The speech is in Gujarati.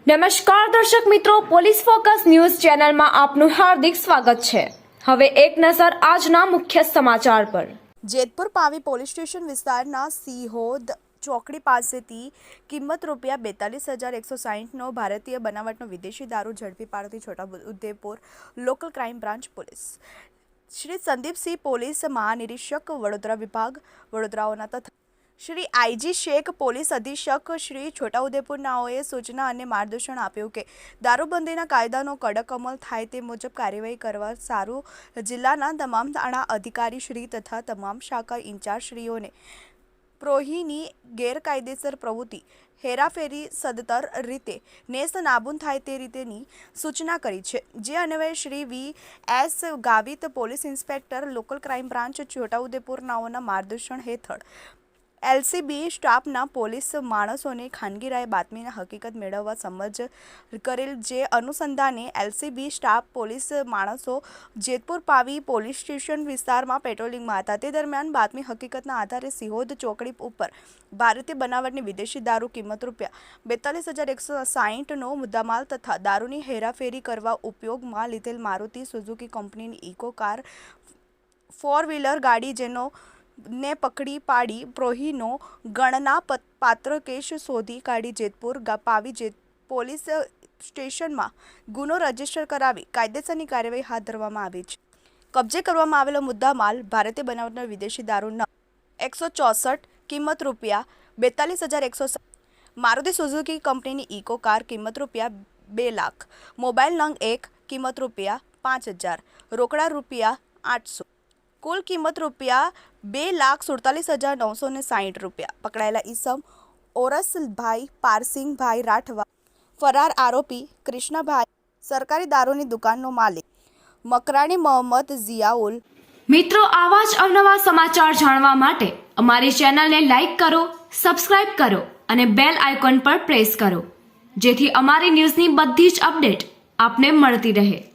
નમસ્કાર દર્શક મિત્રો, પોલીસ ફોકસ ન્યૂઝ ચેનલમાં આપનું હાર્દિક સ્વાગત છે। હવે એક નજર આજના મુખ્ય સમાચાર પર। જેતપુર પાવી પોલીસ સ્ટેશન વિસ્તારના સિહોદ ચોકડી પાસેથી કિંમત ₹42,160નો ભારતીય બનાવટનો વિદેશી દારૂ ઝડપી પાડતી Chhotaudepur local crime branch police Shri Sandipsinh police મહાનિરીક્ષક વડોદરા વિભાગ વડોદરાઓના તથા શ્રી આઈજી શેખ પોલીસ અધિક્ષક શ્રી છોટાઉદેપુરનાઓએ સૂચના અને માર્ગદર્શન આપ્યું કે દારૂબંધીના કાયદાનો કડક અમલ થાય તે મુજબ કાર્યવાહી કરવા સારું જિલ્લાના તમામ થાણા અધિકારી શ્રી તથા તમામ શાખા ઇન્ચાર્જશ્રીઓને પ્રોહીની ગેરકાયદેસર પ્રવૃત્તિ હેરાફેરી સદંતર રીતે નેસ્ત નાબૂદ થાય તે રીતેની સૂચના કરી છે। જે અન્વયે Shri V S. Gavit police inspector local crime branch છોટાઉદેપુરનાઓના માર્ગદર્શન હેઠળ એલસીબી સ્ટાફના પોલીસ માણસોને ખાનગી રાય બાતમીના હકીકત મેળવવા સમજ કરેલ। જે અનુસંધાને એલસીબી સ્ટાફ પોલીસ માણસો જેતપુર પાવી પોલીસ સ્ટેશન વિસ્તારમાં પેટ્રોલિંગમાં હતા। તે દરમિયાન બાતમી હકીકતના આધારે સિહોદ ચોકડી ઉપર ભારતીય બનાવટની વિદેશી દારૂ કિંમત ₹42,160નો મુદ્દામાલ તથા દારૂની હેરાફેરી કરવા ઉપયોગમાં લીધેલ મારુતિ સુઝુકી કંપનીની ઇકો કાર 4 વ્હીલર ગાડી જેનો ને પકડી પાડી પ્રોહીનો ગણના પાત્ર કેસ શોધી કાઢી જેતપુર પાવી પોલીસ સ્ટેશનમાં ગુનો રજીસ્ટર કરાવી કાયદેસરની કાર્યવાહી હાથ ધરવામાં આવી છે। કબજે કરવામાં આવેલો મુદ્દામાલ ભારતીય બનાવટનો વિદેશી દારૂ નંગ 164 કિંમત ₹42,160, મારુતિ સુઝુકી કંપનીની ઇકો કાર કિંમત ₹2 લાખ, મોબાઈલ નંગ 1 કિંમત ₹5,000, રોકડા ₹800, કુલ કિંમત ₹2,47,960। પકડાયેલા ઈસમ ઓરસભાઈ પારસિંગભાઈ રાઠવા, ફરાર આરોપી કૃષ્ણભાઈ, સરકારી દારૂની દુકાનનો માલિક મકરાણી મોહમ્મદ ઝિયાઉલ। મિત્રો, આવા જ અવનવા સમાચાર જાણવા માટે અમારી ચેનલને લાઈક કરો, સબસ્ક્રાઇબ કરો અને બેલ આઇકોન પર પ્રેસ કરો, જેથી અમારી ન્યૂઝની બધી જ અપડેટ આપને મળતી રહે।